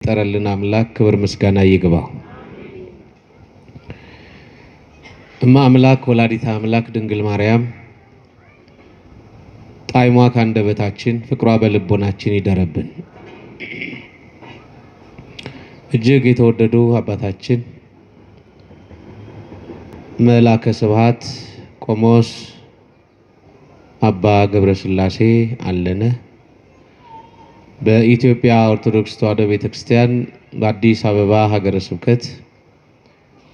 ጠረልን አምላክ ክብር ምስጋና ይግባው። እማ አምላክ ወላዲተ አምላክ ድንግል ማርያም ጣዕሟ ካንደበታችን ፍቅሯ በልቦናችን ይደረብን። እጅግ የተወደዱ አባታችን መላከ ስብሐት ቆሞስ አባ ገብረ ሥላሴ አለነ በኢትዮጵያ ኦርቶዶክስ ተዋሕዶ ቤተክርስቲያን በአዲስ አበባ ሀገረ ስብከት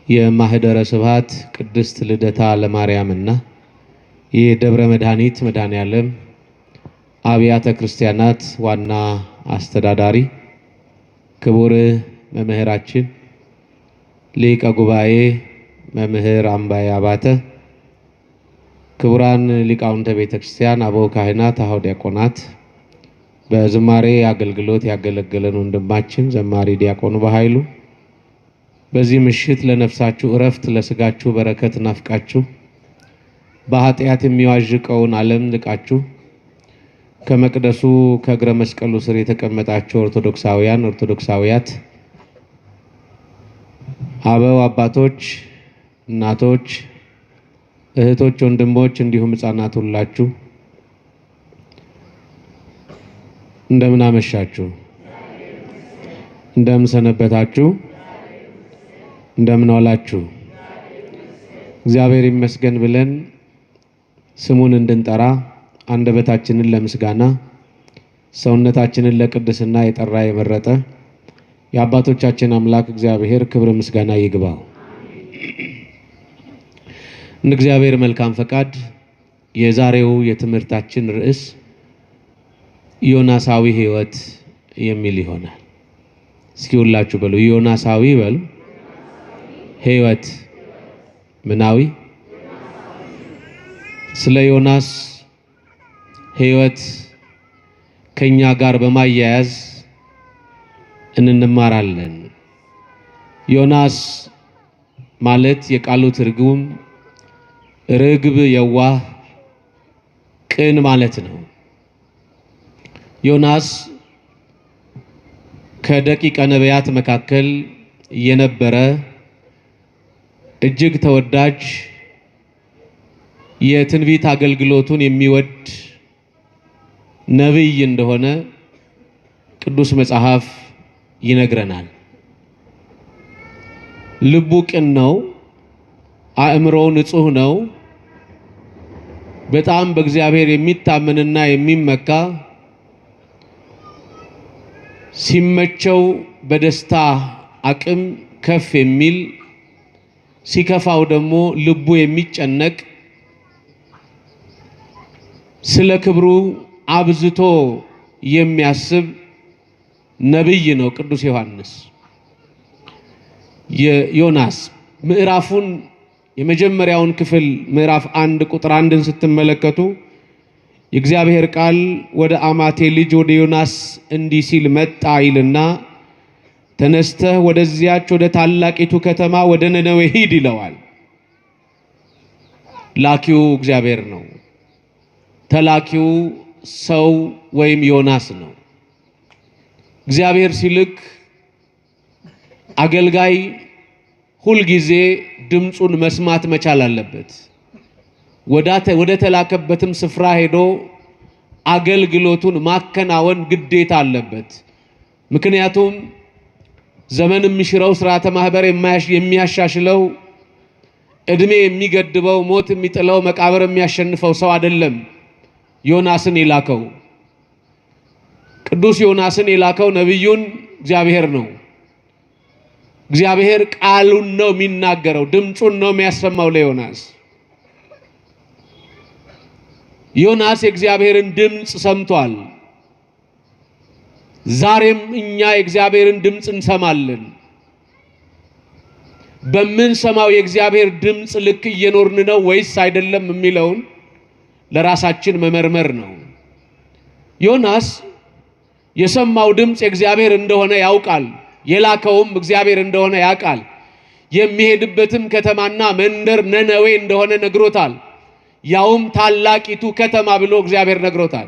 የማህደረ ስብሐት ቅድስት ልደታ ለማርያምና የደብረ መድኃኒት መድኃኔዓለም አብያተ ክርስቲያናት ዋና አስተዳዳሪ ክቡር መምህራችን ሊቀ ጉባኤ መምህር አምባዬ አባተ፣ ክቡራን ሊቃውንተ ቤተክርስቲያን፣ አበው ካህናት፣ አኀው ዲያቆናት፣ በዝማሬ አገልግሎት ያገለገለን ወንድማችን ዘማሪ ዲያቆኑ በኃይሉ፣ በዚህ ምሽት ለነፍሳችሁ እረፍት ለስጋችሁ በረከት ናፍቃችሁ በኃጢአት የሚዋዥቀውን ዓለም ንቃችሁ ከመቅደሱ ከእግረ መስቀሉ ስር የተቀመጣችሁ ኦርቶዶክሳውያን ኦርቶዶክሳዊያት፣ አበው አባቶች፣ እናቶች፣ እህቶች፣ ወንድሞች እንዲሁም ሕፃናት ሁላችሁ እንደምን አመሻችሁ፣ እንደምን ሰነበታችሁ፣ እንደምን ዋላችሁ። እግዚአብሔር ይመስገን ብለን ስሙን እንድንጠራ አንደበታችንን ለምስጋና ሰውነታችንን ለቅድስና የጠራ የመረጠ የአባቶቻችን አምላክ እግዚአብሔር ክብር ምስጋና ይግባው። እንደ እግዚአብሔር መልካም ፈቃድ የዛሬው የትምህርታችን ርዕስ ዮናሳዊ ሕይወት የሚል ይሆናል። እስኪ ሁላችሁ በሉ ዮናሳዊ በሉ። ሕይወት ምናዊ? ስለ ዮናስ ሕይወት ከኛ ጋር በማያያዝ እንማራለን። ዮናስ ማለት የቃሉ ትርጉም ርግብ፣ የዋህ፣ ቅን ማለት ነው። ዮናስ ከደቂቀ ነቢያት መካከል የነበረ እጅግ ተወዳጅ የትንቢት አገልግሎቱን የሚወድ ነቢይ እንደሆነ ቅዱስ መጽሐፍ ይነግረናል። ልቡ ቅን ነው፣ አእምሮው ንጹህ ነው። በጣም በእግዚአብሔር የሚታመንና የሚመካ ሲመቸው በደስታ አቅም ከፍ የሚል ሲከፋው ደግሞ ልቡ የሚጨነቅ ስለ ክብሩ አብዝቶ የሚያስብ ነቢይ ነው ቅዱስ ዮሐንስ። የዮናስ ምዕራፉን የመጀመሪያውን ክፍል ምዕራፍ 1 ቁጥር 1ን ስትመለከቱ የእግዚአብሔር ቃል ወደ አማቴ ልጅ ወደ ዮናስ እንዲህ ሲል መጣ ይልና ተነስተህ ወደዚያች ወደ ታላቂቱ ከተማ ወደ ነነዌ ሂድ ይለዋል። ላኪው እግዚአብሔር ነው። ተላኪው ሰው ወይም ዮናስ ነው። እግዚአብሔር ሲልክ አገልጋይ ሁልጊዜ ድምፁን መስማት መቻል አለበት። ወደ ተላከበትም ስፍራ ሄዶ አገልግሎቱን ማከናወን ግዴታ አለበት። ምክንያቱም ዘመን የሚሽረው ስርዓተ ማህበር የሚያሻሽለው እድሜ የሚገድበው ሞት የሚጥለው መቃብር የሚያሸንፈው ሰው አይደለም። ዮናስን የላከው ቅዱስ ዮናስን የላከው ነቢዩን እግዚአብሔር ነው። እግዚአብሔር ቃሉን ነው የሚናገረው፣ ድምፁን ነው የሚያሰማው ለዮናስ። ዮናስ የእግዚአብሔርን ድምፅ ሰምቷል። ዛሬም እኛ የእግዚአብሔርን ድምፅ እንሰማለን። በምንሰማው የእግዚአብሔር ድምፅ ልክ እየኖርን ነው ወይስ አይደለም የሚለውን ለራሳችን መመርመር ነው። ዮናስ የሰማው ድምፅ የእግዚአብሔር እንደሆነ ያውቃል። የላከውም እግዚአብሔር እንደሆነ ያውቃል። የሚሄድበትም ከተማና መንደር ነነዌ እንደሆነ ነግሮታል። ያውም ታላቂቱ ከተማ ብሎ እግዚአብሔር ነግሮታል።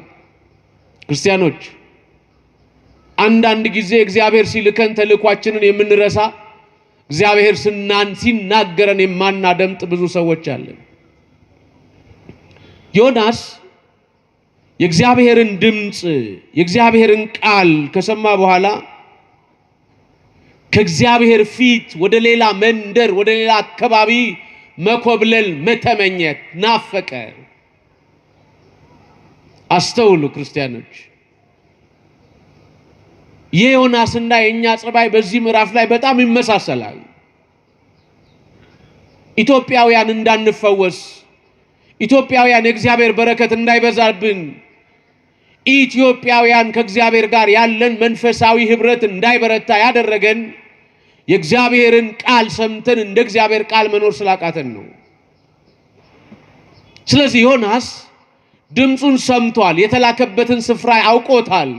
ክርስቲያኖች አንዳንድ ጊዜ እግዚአብሔር ሲልከን ተልኳችንን የምንረሳ እግዚአብሔር ሲናገረን የማናደምጥ ብዙ ሰዎች አለን። ዮናስ የእግዚአብሔርን ድምጽ የእግዚአብሔርን ቃል ከሰማ በኋላ ከእግዚአብሔር ፊት ወደ ሌላ መንደር ወደ ሌላ አካባቢ መኮብለል መተመኘት ናፈቀ። አስተውሉ ክርስቲያኖች፣ የዮናስና የኛ ጸባይ በዚህ ምዕራፍ ላይ በጣም ይመሳሰላል። ኢትዮጵያውያን እንዳንፈወስ፣ ኢትዮጵያውያን የእግዚአብሔር በረከት እንዳይበዛብን፣ ኢትዮጵያውያን ከእግዚአብሔር ጋር ያለን መንፈሳዊ ህብረት እንዳይበረታ ያደረገን የእግዚአብሔርን ቃል ሰምተን እንደ እግዚአብሔር ቃል መኖር ስላቃተን ነው። ስለዚህ ዮናስ ድምጹን ሰምቷል፣ የተላከበትን ስፍራ ያውቆታል።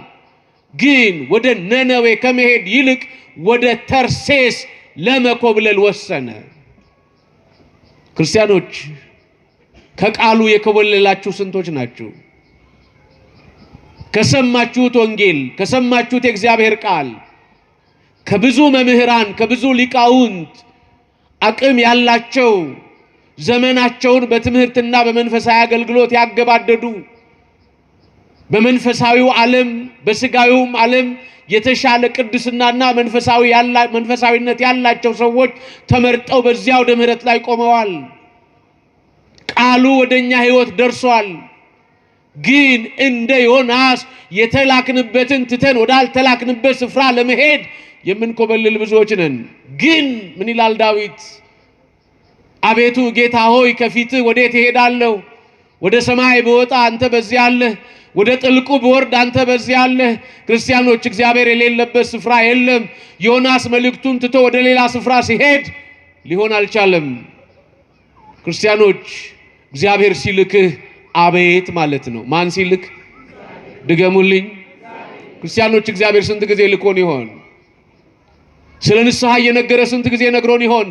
ግን ወደ ነነዌ ከመሄድ ይልቅ ወደ ተርሴስ ለመኮብለል ወሰነ። ክርስቲያኖች ከቃሉ የኮበለላችሁ ስንቶች ናችሁ? ከሰማችሁት ወንጌል ከሰማችሁት የእግዚአብሔር ቃል ከብዙ መምህራን ከብዙ ሊቃውንት አቅም ያላቸው ዘመናቸውን በትምህርትና በመንፈሳዊ አገልግሎት ያገባደዱ በመንፈሳዊው ዓለም በስጋዊውም ዓለም የተሻለ ቅድስናና መንፈሳዊነት ያላቸው ሰዎች ተመርጠው በዚያው ደምህረት ላይ ቆመዋል። ቃሉ ወደኛ ህይወት ደርሷል። ግን እንደ ዮናስ የተላክንበትን ትተን ወዳልተላክንበት ስፍራ ለመሄድ የምንኮበልል ብዙዎች ነን። ግን ምን ይላል ዳዊት? አቤቱ ጌታ ሆይ ከፊትህ ወዴት እሄዳለሁ? ወደ ሰማይ ብወጣ አንተ በዚያ አለህ፣ ወደ ጥልቁ ብወርድ አንተ በዚያ አለህ። ክርስቲያኖች እግዚአብሔር የሌለበት ስፍራ የለም። ዮናስ መልእክቱን ትቶ ወደ ሌላ ስፍራ ሲሄድ ሊሆን አልቻለም። ክርስቲያኖች እግዚአብሔር ሲልክህ አቤት ማለት ነው። ማን ሲልክ? ድገሙልኝ ክርስቲያኖች። እግዚአብሔር ስንት ጊዜ ልኮን ይሆን? ስለ ንስሐ እየነገረ ስንት ጊዜ ነግሮን ይሆን?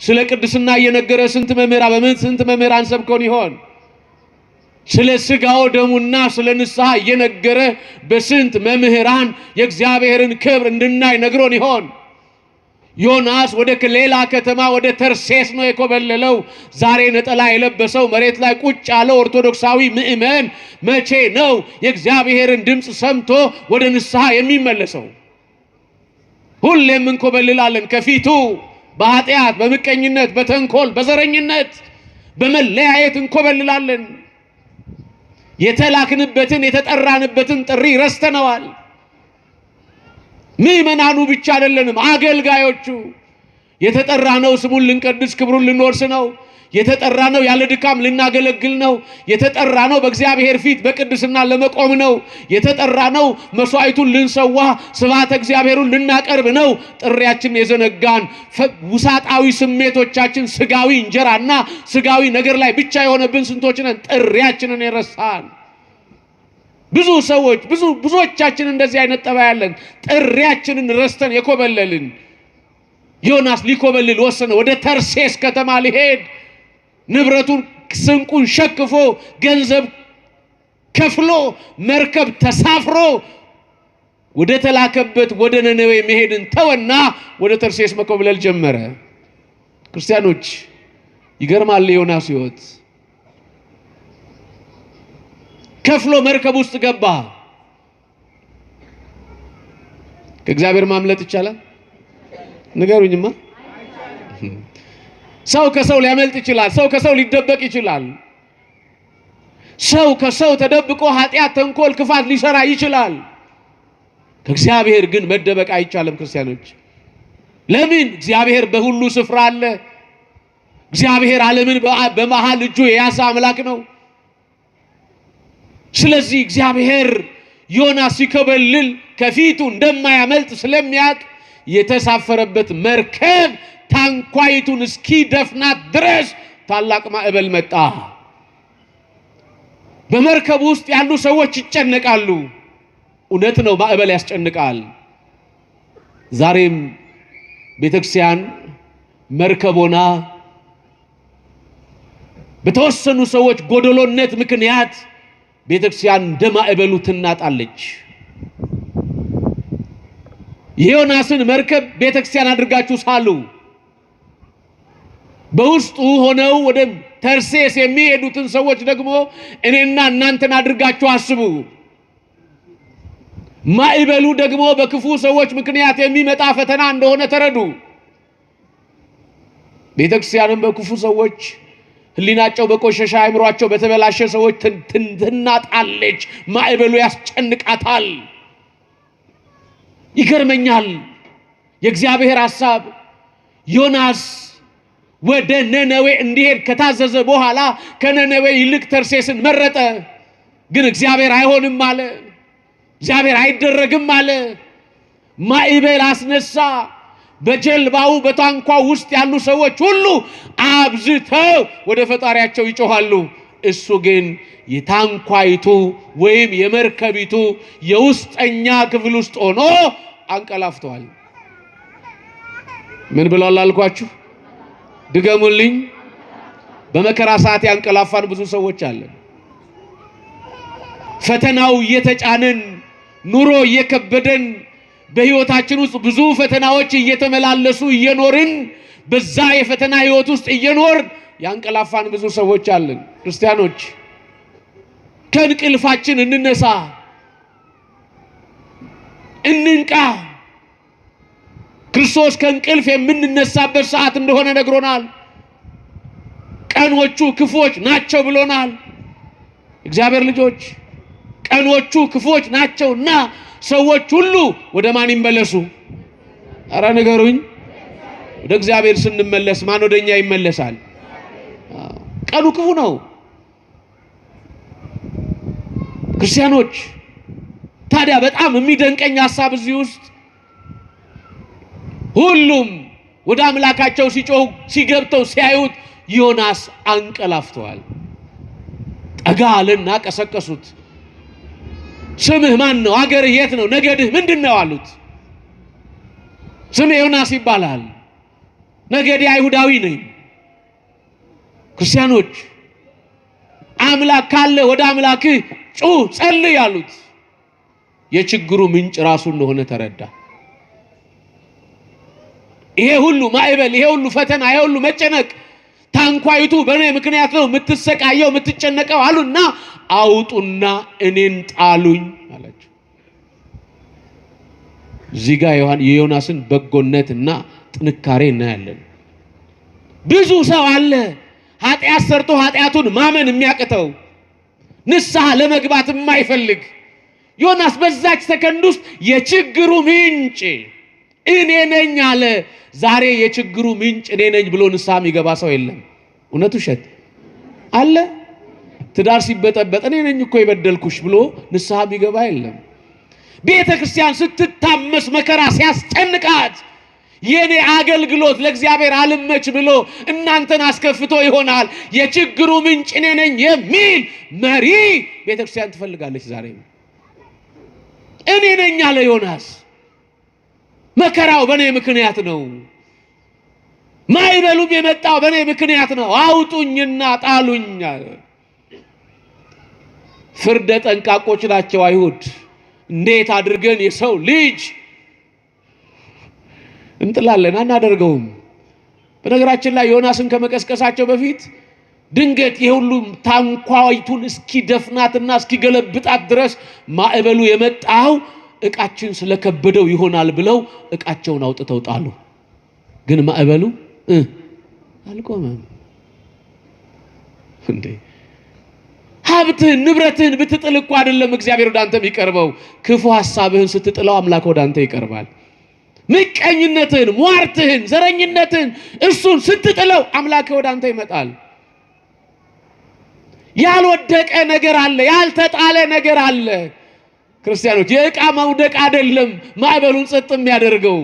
ስለ ቅድስና እየነገረ ስንት መምህራን ሰብከውን ይሆን? ስለ ስጋው ደሙና ስለ ንስሐ እየነገረ በስንት መምህራን የእግዚአብሔርን ክብር እንድናይ ነግሮን ይሆን? ዮናስ ወደ ሌላ ከተማ ወደ ተርሴስ ነው የኮበለለው። ዛሬ ነጠላ የለበሰው መሬት ላይ ቁጭ ያለው ኦርቶዶክሳዊ ምእመን መቼ ነው የእግዚአብሔርን ድምጽ ሰምቶ ወደ ንስሐ የሚመለሰው? ሁሌም እንኮበልላለን ከፊቱ በኃጢአት በምቀኝነት በተንኮል በዘረኝነት በመለያየት እንኮበልላለን። የተላክንበትን የተጠራንበትን ጥሪ ረስተነዋል። ምእመናኑ ብቻ አይደለንም፣ አገልጋዮቹ የተጠራነው ስሙን ልንቀድስ ክብሩን ልንወርስ ነው። የተጠራነው ያለ ድካም ልናገለግል ነው። የተጠራነው በእግዚአብሔር ፊት በቅድስና ለመቆም ነው። የተጠራነው መስዋዕቱን ልንሰዋ ስብሐተ እግዚአብሔሩን ልናቀርብ ነው። ጥሪያችን የዘነጋን ውሳጣዊ ስሜቶቻችን ስጋዊ እንጀራና ስጋዊ ነገር ላይ ብቻ የሆነብን ስንቶች ነን? ጥሪያችንን የረሳን ብዙ ሰዎች ብዙዎቻችን እንደዚህ አይነት ጠባይ ያለን፣ ጥሪያችንን ረስተን የኮበለልን። ዮናስ ሊኮበልል ወሰነ። ወደ ተርሴስ ከተማ ሊሄድ ንብረቱን ስንቁን ሸክፎ ገንዘብ ከፍሎ መርከብ ተሳፍሮ ወደ ተላከበት ወደ ነነዌ መሄድን ተወና ወደ ተርሴስ መኮብለል ጀመረ። ክርስቲያኖች ይገርማል የዮናስ ሕይወት። ከፍሎ መርከብ ውስጥ ገባ። ከእግዚአብሔር ማምለጥ ይቻላል? ንገሩኝማ። ሰው ከሰው ሊያመልጥ ይችላል። ሰው ከሰው ሊደበቅ ይችላል። ሰው ከሰው ተደብቆ ኃጢአት፣ ተንኮል፣ ክፋት ሊሰራ ይችላል። ከእግዚአብሔር ግን መደበቅ አይቻልም። ክርስቲያኖች ለምን? እግዚአብሔር በሁሉ ስፍራ አለ። እግዚአብሔር ዓለምን በመሃል እጁ የያዘ አምላክ ነው። ስለዚህ እግዚአብሔር ዮናስ ሲኮበልል ከፊቱ እንደማያመልጥ ስለሚያውቅ የተሳፈረበት መርከብ ታንኳይቱን እስኪደፍናት ድረስ ታላቅ ማዕበል መጣ። በመርከብ ውስጥ ያሉ ሰዎች ይጨነቃሉ። እውነት ነው፣ ማዕበል ያስጨንቃል። ዛሬም ቤተክርስቲያን መርከብ ሆና በተወሰኑ ሰዎች ጎደሎነት ምክንያት ቤተክርስቲያን እንደ ማዕበሉ ትናጣለች። የዮናስን መርከብ ቤተክርስቲያን አድርጋችሁ ሳሉ። በውስጡ ሆነው ወደ ተርሴስ የሚሄዱትን ሰዎች ደግሞ እኔና እናንተን አድርጋችሁ አስቡ። ማዕበሉ ደግሞ በክፉ ሰዎች ምክንያት የሚመጣ ፈተና እንደሆነ ተረዱ። ቤተክርስቲያንም በክፉ ሰዎች ህሊናቸው በቆሸሸ አእምሮአቸው በተበላሸ ሰዎች ትናጣለች። ማዕበሉ ያስጨንቃታል። ይገርመኛል የእግዚአብሔር ሐሳብ። ዮናስ ወደ ነነዌ እንዲሄድ ከታዘዘ በኋላ ከነነዌ ይልቅ ተርሴስን መረጠ። ግን እግዚአብሔር አይሆንም አለ። እግዚአብሔር አይደረግም አለ። ማዕበል አስነሳ። በጀልባው በታንኳው ውስጥ ያሉ ሰዎች ሁሉ አብዝተው ወደ ፈጣሪያቸው ይጮሃሉ። እሱ ግን የታንኳይቱ ወይም የመርከቢቱ የውስጠኛ ክፍል ውስጥ ሆኖ አንቀላፍቷል። ምን ብሏል አልኳችሁ? ድገሙልኝ። በመከራ ሰዓት ያንቀላፋን ብዙ ሰዎች አለን። ፈተናው እየተጫነን ኑሮ እየከበደን በህይወታችን ውስጥ ብዙ ፈተናዎች እየተመላለሱ እየኖርን በዛ የፈተና ህይወት ውስጥ እየኖር ያንቀላፋን ብዙ ሰዎች አለን። ክርስቲያኖች ከእንቅልፋችን እንነሳ፣ እንንቃ። ክርስቶስ ከእንቅልፍ የምንነሳበት ሰዓት እንደሆነ ነግሮናል። ቀኖቹ ክፉዎች ናቸው ብሎናል። እግዚአብሔር ልጆች ቀኖቹ ክፉዎች ናቸውና ሰዎች ሁሉ ወደ ማን ይመለሱ? አረ ንገሩኝ። ወደ እግዚአብሔር ስንመለስ ማን ወደኛ ይመለሳል? ቀኑ ክፉ ነው። ክርስቲያኖች ታዲያ በጣም የሚደንቀኝ ሐሳብ እዚህ ውስጥ ሁሉም ወደ አምላካቸው ሲጮህ ሲገብተው ሲያዩት ዮናስ አንቀላፍቷል። ጠጋልና ቀሰቀሱት። ስምህ ማን ነው? አገርህ የት ነው? ነገድህ ምንድነው አሉት። ስሜ ዮናስ ይባላል። ነገዴ አይሁዳዊ ነኝ። ክርስቲያኖች አምላክ ካለ ወደ አምላክህ ጩህ፣ ጸልይ አሉት። የችግሩ ምንጭ ራሱ እንደሆነ ተረዳ። ይሄ ሁሉ ማዕበል፣ ይሄ ሁሉ ፈተና፣ ይሄ ሁሉ መጨነቅ ታንኳይቱ በእኔ ምክንያት ነው የምትሰቃየው የምትጨነቀው አሉና አውጡና እኔን ጣሉኝ አላቸው። እዚህ ጋር የዮናስን በጎነትና ጥንካሬ እናያለን። ብዙ ሰው አለ ኃጢአት ሰርቶ ኃጢአቱን ማመን የሚያቅተው ንስሐ ለመግባት የማይፈልግ። ዮናስ በዛች ሰከንድ ውስጥ የችግሩ ምንጭ እኔ ነኝ አለ። ዛሬ የችግሩ ምንጭ እኔ ነኝ ብሎ ንስሐ የሚገባ ሰው የለም። እውነቱ ውሸት አለ? ትዳር ሲበጠበጥ እኔ ነኝ እኮ የበደልኩሽ ብሎ ንስሐ የሚገባ የለም። ቤተ ክርስቲያን ስትታመስ መከራ ሲያስጨንቃት የኔ አገልግሎት ለእግዚአብሔር አልመች ብሎ እናንተን አስከፍቶ ይሆናል የችግሩ ምንጭ እኔ ነኝ የሚል መሪ ቤተ ክርስቲያን ትፈልጋለች። ዛሬ እኔ ነኝ አለ ዮናስ። መከራው በኔ ምክንያት ነው። ማዕበሉም የመጣው በኔ ምክንያት ነው። አውጡኝና ጣሉኝ አለ። ፍርደ ጠንቃቆች ናቸው አይሁድ። እንዴት አድርገን የሰው ልጅ እንጥላለን? አናደርገውም። በነገራችን ላይ ዮናስን ከመቀስቀሳቸው በፊት ድንገት የሁሉም ታንኳይቱን እስኪደፍናትና እስኪገለብጣት ድረስ ማዕበሉ የመጣው እቃችን ስለከበደው ይሆናል ብለው እቃቸውን አውጥተው ጣሉ። ግን ማዕበሉ አልቆመም። እንዴ ሀብትህን ንብረትህን ብትጥል እኮ አይደለም እግዚአብሔር ወደ አንተ የሚቀርበው። ክፉ ሐሳብህን ስትጥለው አምላክ ወደ አንተ ይቀርባል። ምቀኝነትህን፣ ሟርትህን፣ ዘረኝነትህን እሱን ስትጥለው አምላክ ወደ አንተ ይመጣል። ያልወደቀ ነገር አለ፣ ያልተጣለ ነገር አለ። ክርስቲያኖች የእቃ መውደቅ አይደለም ማዕበሉን ጸጥ የሚያደርገው።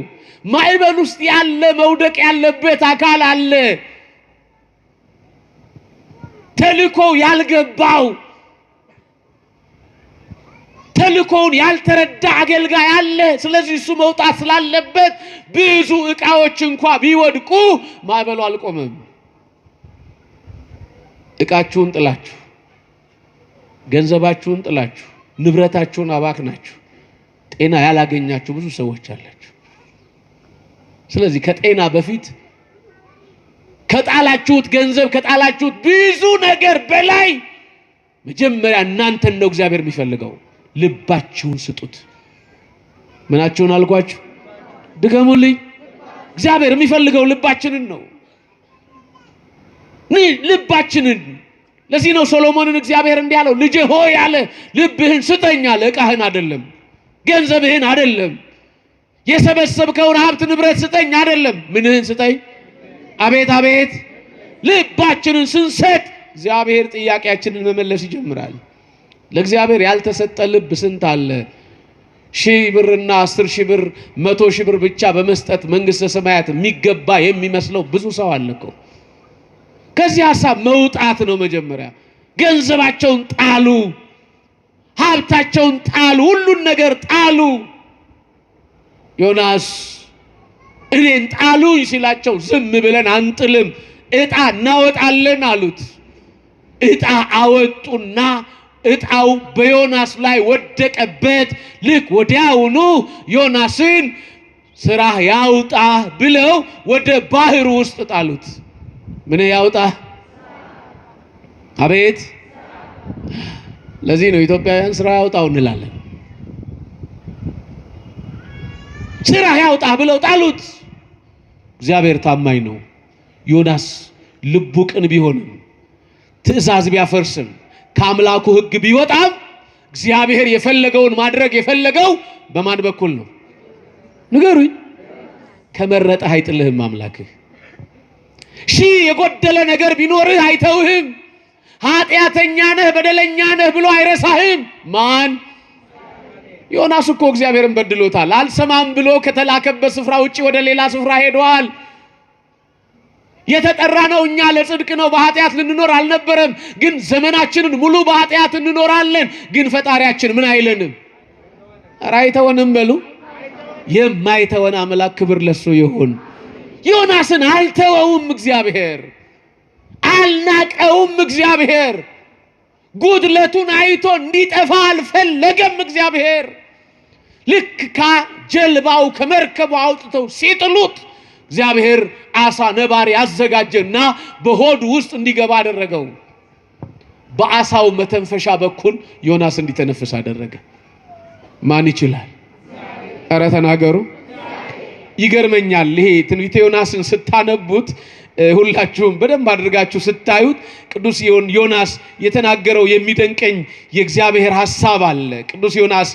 ማዕበል ውስጥ ያለ መውደቅ ያለበት አካል አለ። ተልኮው ያልገባው ተልኮውን ያልተረዳ አገልጋይ አለ። ስለዚህ እሱ መውጣት ስላለበት ብዙ እቃዎች እንኳን ቢወድቁ ማዕበሉ አልቆመም። እቃችሁን ጥላችሁ፣ ገንዘባችሁን ጥላችሁ፣ ንብረታችሁን አባክናችሁ ጤና ያላገኛችሁ ብዙ ሰዎች አላችሁ። ስለዚህ ከጤና በፊት ከጣላችሁት ገንዘብ ከጣላችሁት ብዙ ነገር በላይ መጀመሪያ እናንተን ነው እግዚአብሔር የሚፈልገው። ልባችሁን ስጡት። ምናችሁን አልኳችሁ? ድገሙልኝ። እግዚአብሔር የሚፈልገው ልባችንን ነው። ልባችንን። ለዚህ ነው ሶሎሞንን እግዚአብሔር እንዲህ አለው፣ ልጄ ሆይ አለ ልብህን ስጠኝ አለ። ዕቃህን አይደለም፣ ገንዘብህን አይደለም፣ የሰበሰብከውን ሀብት ንብረት ስጠኝ አይደለም። ምንህን ስጠኝ? አቤት አቤት። ልባችንን ስንሰጥ እግዚአብሔር ጥያቄያችንን መመለስ ይጀምራል። ለእግዚአብሔር ያልተሰጠ ልብ ስንት አለ? 1000 ብርና 10,000 ብር 100,000 ብር ብቻ በመስጠት መንግስተ ሰማያት የሚገባ የሚመስለው ብዙ ሰው አለ እኮ። ከዚህ ሐሳብ መውጣት ነው መጀመሪያ። ገንዘባቸውን ጣሉ፣ ሀብታቸውን ጣሉ፣ ሁሉን ነገር ጣሉ። ዮናስ እኔን ጣሉኝ ሲላቸው ዝም ብለን አንጥልም ዕጣ እናወጣለን አሉት። ዕጣ አወጡና ዕጣው በዮናስ ላይ ወደቀበት። ልክ ወዲያውኑ ዮናስን ስራ ያውጣ ብለው ወደ ባህር ውስጥ ጣሉት። ምን ያውጣ? አቤት። ለዚህ ነው ኢትዮጵያውያን ስራ ያውጣው እንላለን። ስራ ያውጣ ብለው ጣሉት። እግዚአብሔር ታማኝ ነው። ዮናስ ልቡ ቅን ቢሆንም ትእዛዝ ቢያፈርስም ከአምላኩ ሕግ ቢወጣም እግዚአብሔር የፈለገውን ማድረግ የፈለገው በማን በኩል ነው? ንገሩኝ። ከመረጠህ አይጥልህም አምላክህ። ሺህ የጎደለ ነገር ቢኖርህ አይተውህም። ኃጢአተኛ ነህ በደለኛ ነህ ብሎ አይረሳህም። ማን? ዮናስ እኮ እግዚአብሔርን በድሎታል። አልሰማም ብሎ ከተላከበት ስፍራ ውጪ ወደ ሌላ ስፍራ ሄዷል። የተጠራ ነው እኛ ለጽድቅ ነው፣ በኃጢአት ልንኖር አልነበረም። ግን ዘመናችንን ሙሉ በኃጢአት እንኖራለን። ግን ፈጣሪያችን ምን አይለንም? ኧረ አይተወንም በሉ። የማይተወን አምላክ ክብር ለሱ ይሁን። ዮናስን አልተወውም እግዚአብሔር፣ አልናቀውም እግዚአብሔር። ጉድለቱን አይቶ እንዲጠፋ አልፈለገም እግዚአብሔር። ልክ ከጀልባው ከመርከቡ አውጥተው ሲጥሉት እግዚአብሔር አሳ ነባሪ ያዘጋጀና በሆድ ውስጥ እንዲገባ አደረገው። በአሳው መተንፈሻ በኩል ዮናስ እንዲተነፍስ አደረገ። ማን ይችላል? ኧረ ተናገሩ። ይገርመኛል። ይሄ ትንቢተ ዮናስን ስታነቡት ሁላችሁም በደንብ አድርጋችሁ ስታዩት ቅዱስ ዮናስ የተናገረው የሚደንቀኝ የእግዚአብሔር ሐሳብ አለ። ቅዱስ ዮናስ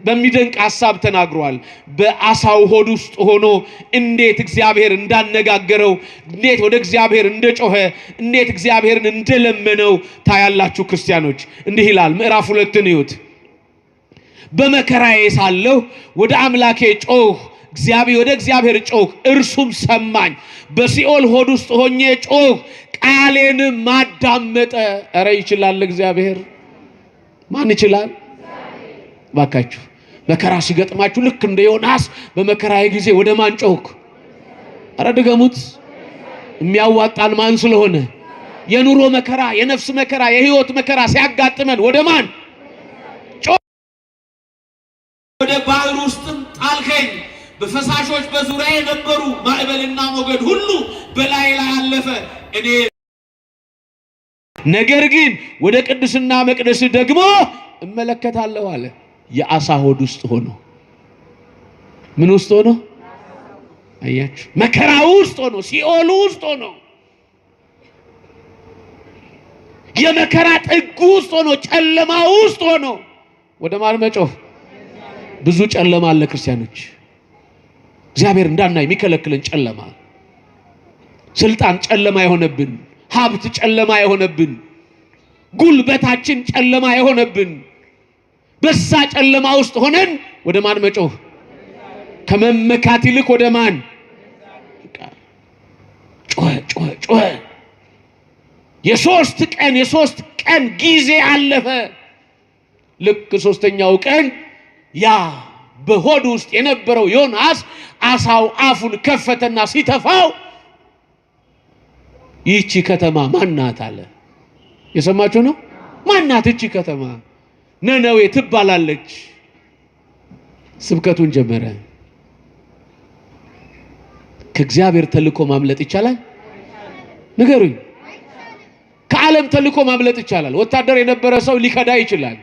በሚደንቅ ሐሳብ ተናግሯል። በአሳው ሆድ ውስጥ ሆኖ እንዴት እግዚአብሔር እንዳነጋገረው፣ እንዴት ወደ እግዚአብሔር እንደጮኸ፣ እንዴት እግዚአብሔርን እንደለመነው ታያላችሁ ክርስቲያኖች። እንዲህ ይላል ምዕራፍ 2 እዩት። በመከራዬ ሳለሁ ወደ አምላኬ ጮህ፣ ወደ እግዚአብሔር ጮህ፣ እርሱም ሰማኝ። በሲኦል ሆድ ውስጥ ሆኜ ጮህ፣ ቃሌንም ማዳመጠ። ኧረ ይችላል እግዚአብሔር። ማን ይችላል? ባካችሁ መከራ ሲገጥማችሁ ልክ እንደ ዮናስ በመከራዬ ጊዜ ወደ ማን ጮህ? ኧረ ድገሙት። የሚያዋጣን ማን ስለሆነ? የኑሮ መከራ፣ የነፍስ መከራ፣ የህይወት መከራ ሲያጋጥመን ወደ ማን ጮህ? ወደ ባህር ውስጥም ጣልከኝ፣ በፈሳሾች በዙሪያ የነበሩ ማዕበልና ሞገድ ሁሉ በላይ ላይ አለፈ። እኔ ነገር ግን ወደ ቅድስና መቅደስ ደግሞ እመለከታለሁ አለ። የአሳ ሆድ ውስጥ ሆኖ ምን ውስጥ ሆኖ? አያችሁ፣ መከራ ውስጥ ሆኖ፣ ሲኦል ውስጥ ሆኖ፣ የመከራ ጥግ ውስጥ ሆኖ፣ ጨለማ ውስጥ ሆኖ ወደ ማን መጮህ? ብዙ ጨለማ አለ ክርስቲያኖች። እግዚአብሔር እንዳናይ የሚከለክለን ጨለማ፣ ስልጣን ጨለማ የሆነብን፣ ሀብት ጨለማ የሆነብን፣ ጉልበታችን ጨለማ የሆነብን፣ በዛ ጨለማ ውስጥ ሆነን ወደ ማን መጮህ? ከመመካት ይልቅ ወደ ማን? ጮኸ። የሶስት ቀን ጊዜ አለፈ። ልክ ሶስተኛው ቀን ያ በሆድ ውስጥ የነበረው ዮናስ አሳው አፉን ከፈተና ሲተፋው ይህቺ ከተማ ማናት አለ። የሰማችሁ ነው? ማናት ይህቺ ከተማ? ነነዌ ትባላለች። ስብከቱን ጀመረ። ከእግዚአብሔር ተልኮ ማምለጥ ይቻላል? ንገሩኝ። ከዓለም ተልኮ ማምለጥ ይቻላል? ወታደር የነበረ ሰው ሊከዳ ይችላል።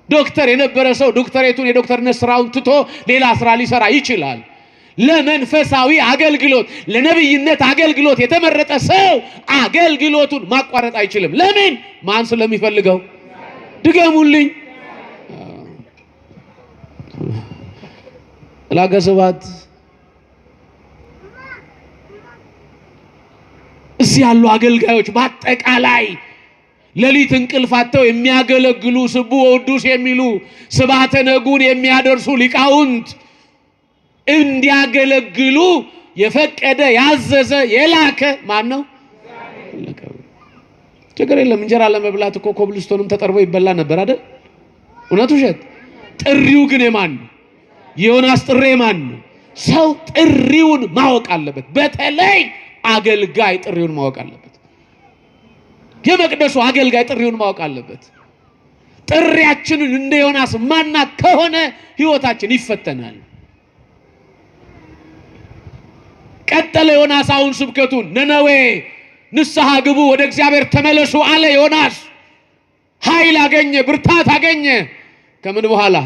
ዶክተር የነበረ ሰው ዶክተሬቱን የዶክተርነት ስራውን ትቶ ሌላ ስራ ሊሰራ ይችላል። ለመንፈሳዊ አገልግሎት ለነብይነት አገልግሎት የተመረጠ ሰው አገልግሎቱን ማቋረጥ አይችልም። ለምን? ማን ስለሚፈልገው? ድገሙልኝ። ላገሰባት እዚህ ያሉ አገልጋዮች በአጠቃላይ ሌሊት እንቅልፋቸው የሚያገለግሉ ስቡ ወዱስ የሚሉ ስብሐተ ነጉን የሚያደርሱ ሊቃውንት እንዲያገለግሉ የፈቀደ ያዘዘ የላከ ማን ነው? ችግር የለም። እንጀራ ለመብላት እኮ ኮብልስቶንም ተጠርቦ ይበላ ነበር አይደል? እውነቱ ውሸት? ጥሪው ግን የማን ነው? የዮናስ ጥሪ የማን ነው? ሰው ጥሪውን ማወቅ አለበት። በተለይ አገልጋይ ጥሪውን ማወቅ አለበት። የመቅደሱ አገልጋይ ጥሪውን ማወቅ አለበት። ጥሪያችንን እንደ ዮናስ ማና ከሆነ ህይወታችን ይፈተናል። ቀጠለ ዮናስ አሁን ስብከቱን ነነዌ ንስሐ ግቡ ወደ እግዚአብሔር ተመለሱ አለ ዮናስ። ኃይል አገኘ፣ ብርታት አገኘ። ከምን በኋላ?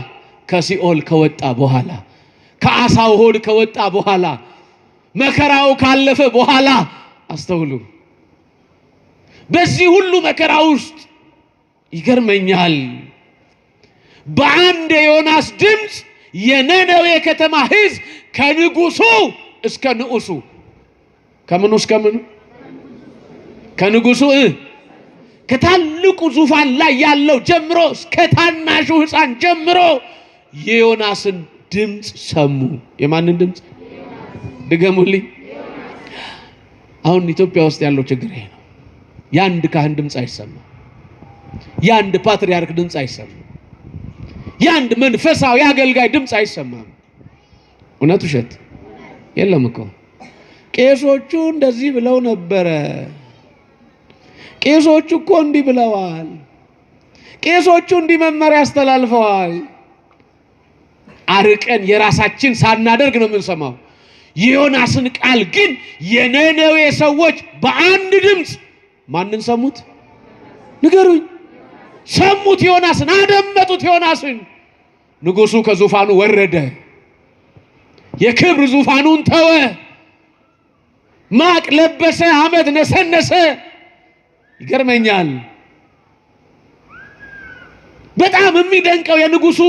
ከሲኦል ከወጣ በኋላ፣ ከአሳው ሆድ ከወጣ በኋላ፣ መከራው ካለፈ በኋላ። አስተውሉ። በዚህ ሁሉ መከራ ውስጥ ይገርመኛል፣ በአንድ የዮናስ ድምፅ የነነዌ ከተማ ህዝብ ከንጉሱ እስከ ንዑሱ፣ ከምኑ እስከ ምኑ? ከንጉሱ ከታልቁ ዙፋን ላይ ያለው ጀምሮ እስከ ታናሹ ሕፃን ጀምሮ የዮናስን ድምፅ ሰሙ። የማንን ድምፅ? ድገሙልኝ። አሁን ኢትዮጵያ ውስጥ ያለው ችግር ይሄ ነው። የአንድ ካህን ድምፅ አይሰማም። የአንድ ፓትርያርክ ድምፅ አይሰማም። የአንድ መንፈሳዊ አገልጋይ ድምፅ አይሰማም። እውነት ውሸት? የለም እኮ ቄሶቹ እንደዚህ ብለው ነበረ፣ ቄሶቹ እኮ እንዲህ ብለዋል፣ ቄሶቹ እንዲህ መመሪያ አስተላልፈዋል። አርቀን የራሳችን ሳናደርግ ነው የምንሰማው። የዮናስን ቃል ግን የነነዌ ሰዎች በአንድ ድምፅ ማንን ሰሙት? ንገሩኝ። ሰሙት። ዮናስን አደመጡት። ዮናስን ንጉሱ ከዙፋኑ ወረደ። የክብር ዙፋኑን ተወ። ማቅ ለበሰ፣ አመድ ነሰነሰ። ይገርመኛል። በጣም የሚደንቀው የንጉሱ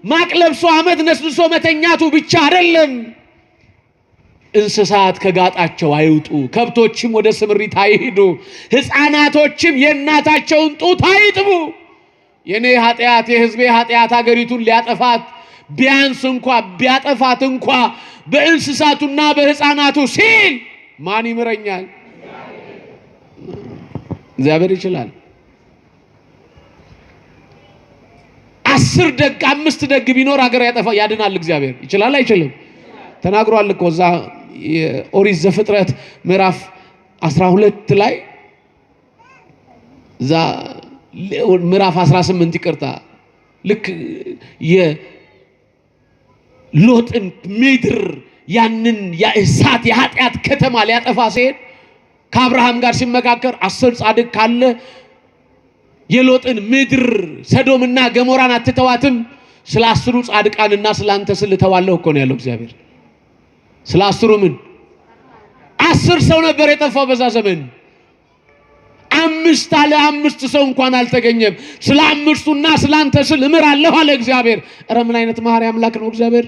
ማቅ ለብሶ አመድ ነስንሶ መተኛቱ ብቻ አይደለም። እንስሳት ከጋጣቸው አይውጡ፣ ከብቶችም ወደ ስምሪት አይሄዱ፣ ሕፃናቶችም የእናታቸውን ጡት አይጥቡ። የኔ ኃጢአት የሕዝቤ ኃጢአት ሀገሪቱን ሊያጠፋት ቢያንስ እንኳ ቢያጠፋት እንኳ በእንስሳቱና በሕፃናቱ ሲል ማን ይምረኛል? እግዚአብሔር ይችላል። 10 ደግ 5 ደግ ቢኖር ሀገር ያድናል። እግዚአብሔር ይችላል አይችልም? ተናግሯል እኮ እዛ ኦሪት ዘፍጥረት ምዕራፍ 12 ላይ እዛ ምዕራፍ 18 ይቅርታ፣ ልክ የሎጥን ምድር ያንን የእሳት የኃጢአት ከተማ ሊያጠፋ ሲሄድ ከአብርሃም ጋር ሲመካከር 10 ጻድቅ ካለ የሎጥን ምድር ሰዶምና ገሞራን አትተዋትም፣ ስለ 10 ጻድቃንና ስላንተ ስለተዋለሁ እኮ ነው ያለው እግዚአብሔር። ስለ 10 ምን 10 ሰው ነበር የጠፋው በዛ ዘመን። 5 አለ 5 ሰው እንኳን አልተገኘም። ስለ 5ቱና ስላንተ ስል እምራለሁ አለ እግዚአብሔር። ኧረ ምን አይነት መሐሪ አምላክ ነው እግዚአብሔር!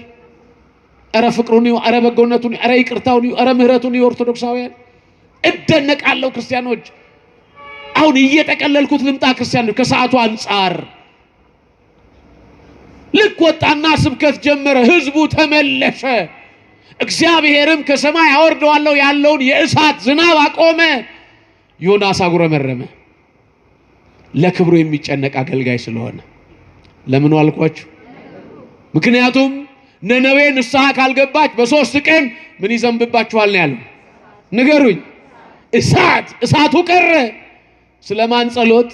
ኧረ ፍቅሩን ይው፣ ኧረ በጎነቱን፣ ኧረ ይቅርታውን ይው፣ ኧረ ምህረቱን ይው። ኦርቶዶክሳውያን እደነቃለሁ። ክርስቲያኖች አሁን እየተቀለልኩት ልምጣ። ክርስቲያኖች ከሰዓቱ አንፃር ልክ ወጣና ስብከት ጀመረ። ህዝቡ ተመለሰ። እግዚአብሔርም ከሰማይ አወርደዋለሁ ያለውን የእሳት ዝናብ አቆመ። ዮናስ አጉረመረመ። ለክብሩ የሚጨነቅ አገልጋይ ስለሆነ። ለምን አልኳችሁ? ምክንያቱም ነነዌ ንስሐ ካልገባች በ3 ቀን ምን ይዘንብባችኋል ነው ያለው። ንገሩኝ። እሳቱ ቀረ። ስለማን ጸሎት?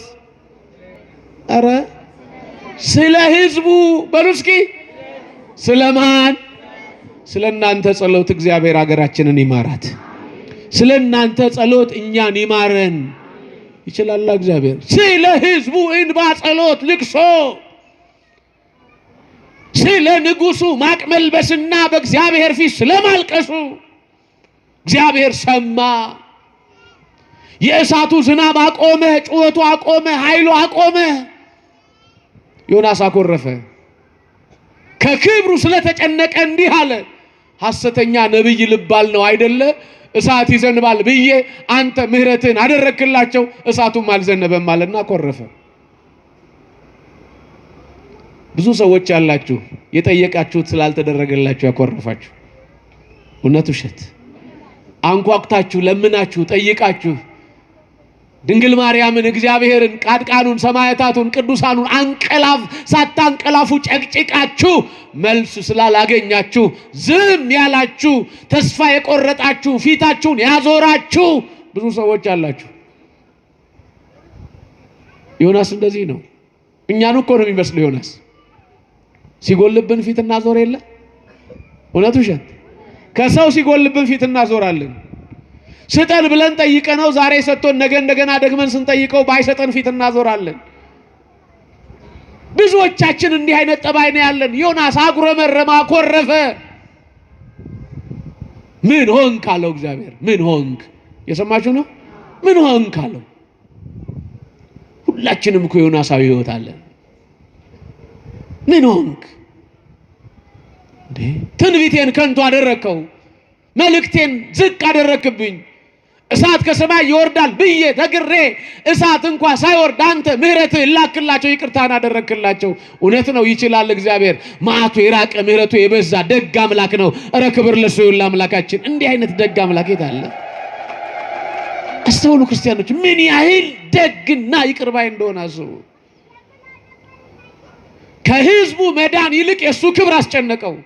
ኧረ ስለ ህዝቡ በሉ እስኪ። ስለማን? ስለናንተ ጸሎት እግዚአብሔር ሀገራችንን ይማራት። ስለናንተ ጸሎት እኛን ይማረን ይችላል እግዚአብሔር። ስለ ህዝቡ እንባ ጸሎት ልቅሶ፣ ስለ ንጉሱ ማቅመልበስና በእግዚአብሔር ፊት ስለማልቀሱ እግዚአብሔር ሰማ። የእሳቱ ዝናብ አቆመ፣ ጩኸቱ አቆመ፣ ኃይሉ አቆመ። ዮናስ አኮረፈ። ከክብሩ ስለተጨነቀ እንዲህ አለ፣ ሐሰተኛ ነብይ ልባል ነው አይደለ? እሳት ይዘንባል ብዬ አንተ ምህረትን አደረክላቸው፣ እሳቱም አልዘነበም አለና አኮረፈ። ብዙ ሰዎች ያላችሁ የጠየቃችሁት ስላልተደረገላችሁ ያኮረፋችሁ፣ እውነት ውሸት፣ አንኳኩታችሁ ለምናችሁ ጠይቃችሁ ድንግል ማርያምን እግዚአብሔርን ቃድቃኑን ሰማያታቱን ቅዱሳኑን ሳታንቀላፉ ጨቅጭቃችሁ መልስ ስላላገኛችሁ ዝም ያላችሁ ተስፋ የቆረጣችሁ ፊታችሁን ያዞራችሁ ብዙ ሰዎች አላችሁ። ዮናስ እንደዚህ ነው። እኛን እኮ ነው የሚመስለው ዮናስ። ሲጎልብን ፊት እናዞር የለ? እውነት ውሸት? ከሰው ሲጎልብን ፊት እናዞራለን። ስጠን ብለን ጠይቀነው ዛሬ ሰጥቶን ነገ እንደገና ደግመን ስንጠይቀው ባይሰጠን ፊት እናዞራለን። ብዙዎቻችን እንዲህ አይነት ጠባይ ነው ያለን። ዮናስ አጉረመረመ፣ አኮረፈ። ምን ሆንክ አለው እግዚአብሔር። ምን ሆንክ? የሰማችሁ ነው። ምን ሆንክ አለው። ሁላችንም እኮ ዮናሳዊ ህይወት አለን። ምን ሆንክ? ትንቢቴን ከንቱ አደረከው፣ መልእክቴን ዝቅ አደረክብኝ። እሳት ከሰማይ ይወርዳል ብዬ ተግሬ እሳት እንኳን ሳይወርድ አንተ ምህረትህ ላክላቸው፣ ይቅርታን አደረክላቸው። እውነት ነው ይችላል እግዚአብሔር። መዓቱ የራቀ ምህረቱ የበዛ ደግ አምላክ ነው። እረ ክብር ለሱ ይሁን አምላካችን። እንዲህ አይነት ደግ አምላክ የት አለ? አስተውሉ ክርስቲያኖች፣ ምን ያህል ደግና ይቅር ባይ እንደሆነ አስቡ። ከህዝቡ መዳን ይልቅ የሱ ክብር አስጨነቀው።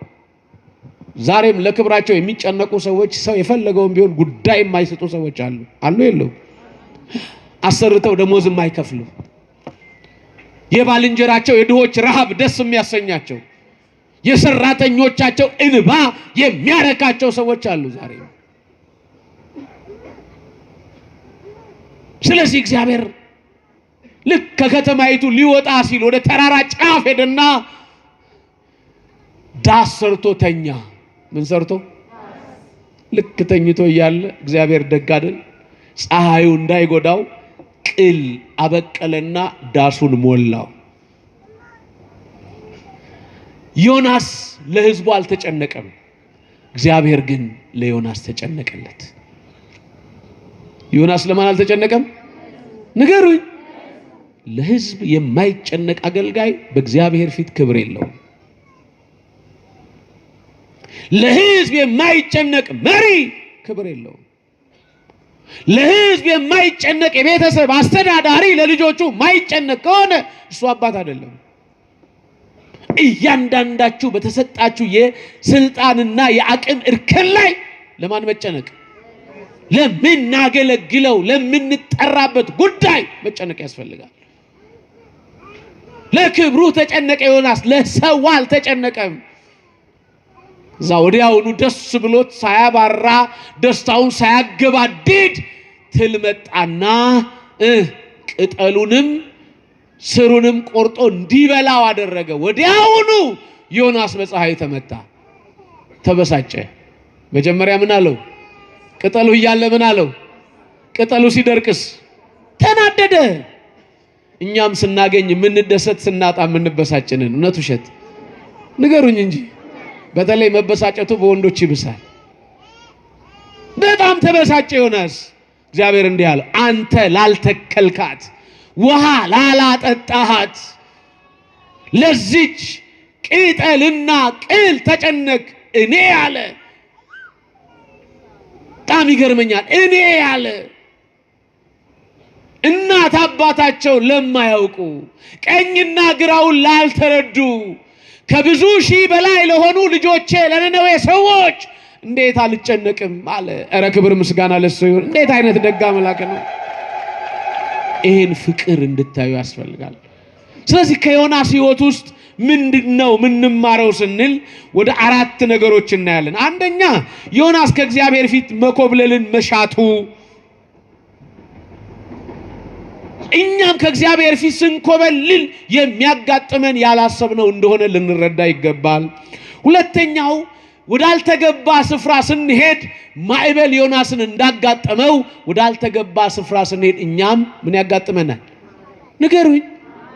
ዛሬም ለክብራቸው የሚጨነቁ ሰዎች ሰው የፈለገውን ቢሆን ጉዳይ የማይሰጡ ሰዎች አሉ የለው? አሰርተው ደሞዝ የማይከፍሉ፣ የባልንጀራቸው የድሆች ረሃብ ደስ የሚያሰኛቸው፣ የሰራተኞቻቸው እንባ የሚያረካቸው ሰዎች አሉ ዛሬ። ስለዚህ እግዚአብሔር ልክ ከከተማይቱ ሊወጣ ሲል ወደ ተራራ ጫፍ ሄደና ዳስ ሰርቶ ተኛ። ምን ሰርቶ? ልክ ተኝቶ እያለ እግዚአብሔር ደግ አይደል? ፀሐዩ እንዳይጎዳው ቅል አበቀለና ዳሱን ሞላው። ዮናስ ለህዝቡ አልተጨነቀም፣ እግዚአብሔር ግን ለዮናስ ተጨነቀለት። ዮናስ ለማን አልተጨነቀም? ንገሩኝ። ለህዝብ የማይጨነቅ አገልጋይ በእግዚአብሔር ፊት ክብር የለውም። ለህዝብ የማይጨነቅ መሪ ክብር የለውም። ለህዝብ የማይጨነቅ የቤተሰብ አስተዳዳሪ ለልጆቹ የማይጨነቅ ከሆነ እሱ አባት አይደለም። እያንዳንዳችሁ በተሰጣችሁ የስልጣንና የአቅም እርከን ላይ ለማን መጨነቅ? ለምናገለግለው ለምንጠራበት ጉዳይ መጨነቅ ያስፈልጋል። ለክብሩ ተጨነቀ ዮናስ፣ ለሰው አልተጨነቀም። እዛ ወዲያውኑ ደስ ብሎት ሳያባራ ደስታውን ሳያገባድድ ትል መጣና ቅጠሉንም ስሩንም ቆርጦ እንዲበላው አደረገ። ወዲያውኑ ዮናስ በፀሐይ ተመታ፣ ተበሳጨ። መጀመሪያ ምን አለው? ቅጠሉ እያለ ምን አለው? ቅጠሉ ሲደርቅስ ተናደደ። እኛም ስናገኝ የምንደሰት ስናጣ የምንበሳጭንን። እውነት ውሸት? ንገሩኝ እንጂ በተለይ መበሳጨቱ በወንዶች ይብሳል። በጣም ተበሳጨ ዮናስ። እግዚአብሔር እንዲህ አለ፣ አንተ ላልተከልካት ውሃ ላላጠጣሃት ለዚች ቅጠልና ቅል ተጨነቅ እኔ አለ። በጣም ይገርመኛል። እኔ አለ እናት አባታቸው ለማያውቁ ቀኝና ግራውን ላልተረዱ ከብዙ ሺህ በላይ ለሆኑ ልጆቼ ለነነዌ ሰዎች እንዴት አልጨነቅም አለ። እረ ክብር ምስጋና ለሱ ይሁን። እንዴት አይነት ደግ አምላክ ነው! ይሄን ፍቅር እንድታዩ ያስፈልጋል። ስለዚህ ከዮናስ ሕይወት ውስጥ ምንድነው ምንማረው ስንል ወደ አራት ነገሮች እናያለን። አንደኛ ዮናስ ከእግዚአብሔር ፊት መኮብለልን መሻቱ እኛም ከእግዚአብሔር ፊት ስንኮበልል የሚያጋጥመን ያላሰብነው እንደሆነ ልንረዳ ይገባል። ሁለተኛው ወዳልተገባ ስፍራ ስንሄድ ማዕበል ዮናስን እንዳጋጠመው ወዳልተገባ ስፍራ ስንሄድ እኛም ምን ያጋጥመናል? ንገሩኝ።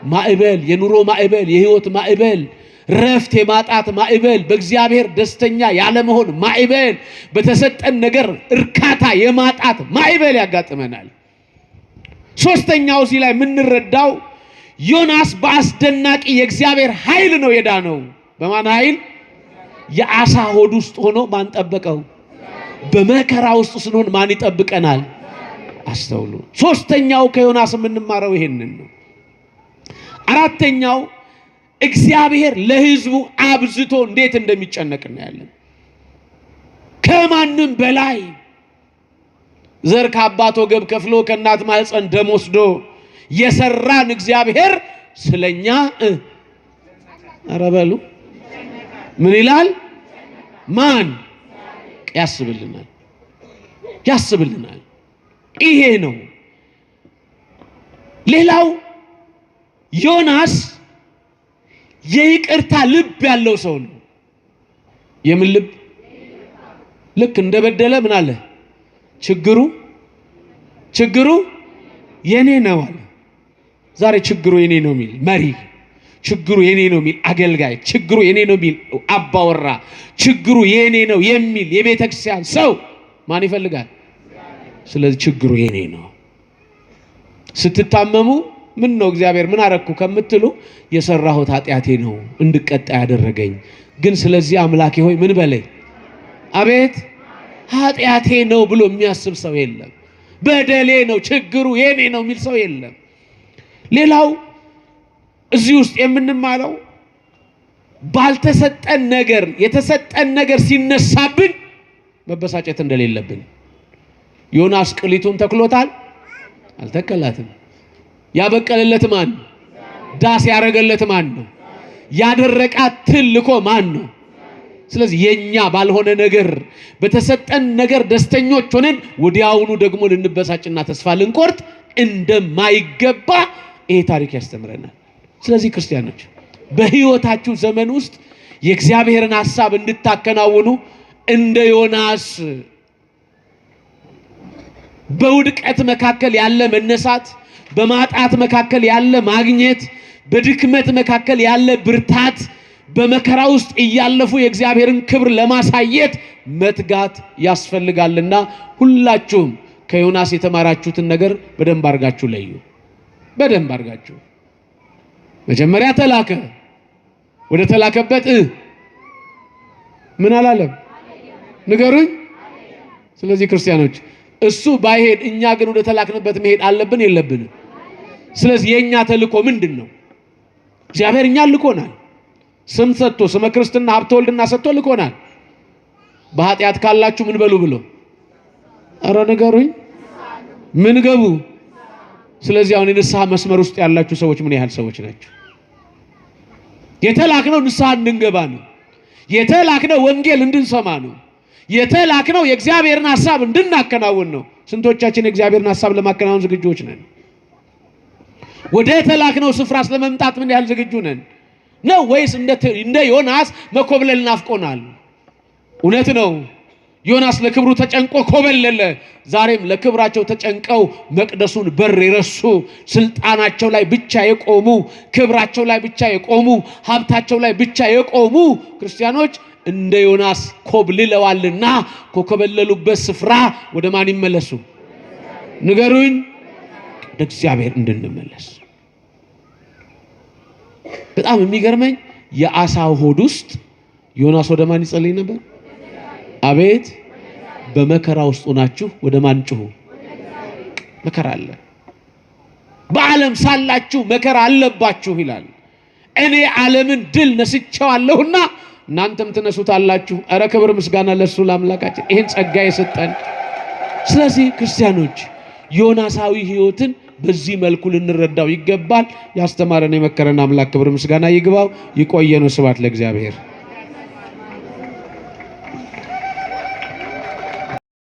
ማዕበል፣ የኑሮ ማዕበል፣ የህይወት ማዕበል፣ ረፍት የማጣት ማዕበል፣ በእግዚአብሔር ደስተኛ ያለመሆን ማዕበል፣ በተሰጠን ነገር እርካታ የማጣት ማዕበል ያጋጥመናል። ሶስተኛው እዚህ ላይ የምንረዳው ዮናስ በአስደናቂ የእግዚአብሔር ኃይል ነው የዳነው። በማን ኃይል? የአሳ ሆድ ውስጥ ሆኖ ማን ጠበቀው? በመከራ ውስጥ ስንሆን ማን ይጠብቀናል? አስተውሉ። ሶስተኛው ከዮናስ የምንማረው ይሄንን ነው። አራተኛው እግዚአብሔር ለሕዝቡ አብዝቶ እንዴት እንደሚጨነቅ እናያለን። ከማንም በላይ ዘር ከአባት ወገብ ከፍሎ ከእናት ማህፀን ደም ወስዶ የሰራን እግዚአብሔር ስለኛ አረበሉ ምን ይላል? ማን ያስብልናል? ያስብልናል። ይሄ ነው። ሌላው ዮናስ የይቅርታ ልብ ያለው ሰው ነው። የምን ልብ? ልክ እንደበደለ ምን አለ? ችግሩ የኔ ነው አለ። ዛሬ ችግሩ የኔ ነው የሚል መሪ፣ ችግሩ የኔ ነው የሚል አገልጋይ፣ ችግሩ የኔ ነው የሚል አባወራ፣ ችግሩ የኔ ነው የሚል የቤተክርስቲያን ሰው ማን ይፈልጋል? ስለዚህ ችግሩ የኔ ነው። ስትታመሙ ምን ነው እግዚአብሔር ምን አረኩ ከምትሉ የሰራሁት ኃጢአቴ ነው እንድቀጣ ያደረገኝ። ግን ስለዚህ አምላኬ ሆይ ምን በለኝ። አቤት ኃጢአቴ ነው ብሎ የሚያስብ ሰው የለም። በደሌ ነው ችግሩ የኔ ነው የሚል ሰው የለም። ሌላው እዚህ ውስጥ የምንማረው ባልተሰጠን ነገር የተሰጠን ነገር ሲነሳብን መበሳጨት እንደሌለብን። ዮናስ ቅሊቱን ተክሎታል? አልተከላትም። ያበቀለለት ማን? ዳስ ያረገለት ማን ነው? ያደረቃት ትልኮ ማን ነው? ስለዚህ የኛ ባልሆነ ነገር በተሰጠን ነገር ደስተኞች ሆነን ወዲያውኑ ደግሞ ልንበሳጭና ተስፋ ልንቆርጥ እንደማይገባ ይሄ ታሪክ ያስተምረናል። ስለዚህ ክርስቲያኖች በህይወታችሁ ዘመን ውስጥ የእግዚአብሔርን ሐሳብ እንድታከናውኑ እንደ ዮናስ በውድቀት መካከል ያለ መነሳት፣ በማጣት መካከል ያለ ማግኘት፣ በድክመት መካከል ያለ ብርታት፣ በመከራ ውስጥ እያለፉ የእግዚአብሔርን ክብር ለማሳየት መትጋት ያስፈልጋልና ሁላችሁም ከዮናስ የተማራችሁትን ነገር በደንብ አድርጋችሁ ለዩ። በደንብ አድርጋችሁ መጀመሪያ ተላከ። ወደ ተላከበት ምን አላለም? ንገሩኝ። ስለዚህ ክርስቲያኖች እሱ ባይሄድ እኛ ግን ወደ ተላክንበት መሄድ አለብን የለብንም? ስለዚህ የኛ ተልኮ ምንድነው? እግዚአብሔር እኛን ልኮናል። ስም ሰጥቶ ስመ ክርስትና ሀብተ ወልድና ሰጥቶ ልኮናል። በኃጢአት ካላችሁ ምን በሉ ብሎ አረ ንገሩኝ። ምን ገቡ? ስለዚህ አሁን የንስሐ መስመር ውስጥ ያላችሁ ሰዎች ምን ያህል ሰዎች ናቸው? የተላክነው ንስሐ እንድንገባ ነው። የተላክነው ወንጌል እንድንሰማ ነው። የተላክነው የእግዚአብሔርን ሐሳብ እንድናከናውን ነው። ስንቶቻችን የእግዚአብሔርን ሐሳብ ለማከናወን ዝግጁዎች ነን? ወደ ተላክነው ስፍራ ስለመምጣት ምን ያህል ዝግጁ ነን? ነው ወይስ እንደ ዮናስ መኮብለል ናፍቆናል? እውነት ነው። ዮናስ ለክብሩ ተጨንቆ ኮበለለ። ዛሬም ለክብራቸው ተጨንቀው መቅደሱን በር የረሱ ስልጣናቸው ላይ ብቻ የቆሙ ክብራቸው ላይ ብቻ የቆሙ ሀብታቸው ላይ ብቻ የቆሙ ክርስቲያኖች እንደ ዮናስ ኮብልለዋልና ኮከበለሉበት ስፍራ ወደ ማን ይመለሱ? ንገሩኝ። ወደ እግዚአብሔር እንድንመለስ። በጣም የሚገርመኝ የአሳው ሆድ ውስጥ ዮናስ ወደ ማን ይጸልይ ነበር? አቤት በመከራ ውስጥ ሆናችሁ ወደ ማን ጮሁ? መከራ አለ። በዓለም ሳላችሁ መከራ አለባችሁ ይላል። እኔ ዓለምን ድል ነስቼዋለሁና እናንተም ትነሱታላችሁ። አረ ክብር ምስጋና ለሱ ለአምላካችን ይሄን ጸጋ የሰጠን። ስለዚህ ክርስቲያኖች ዮናሳዊ ህይወትን በዚህ መልኩ ልንረዳው ይገባል። ያስተማረን የመከረን አምላክ ክብር ምስጋና ይግባው። ይቆየን። ስብሐት ለእግዚአብሔር።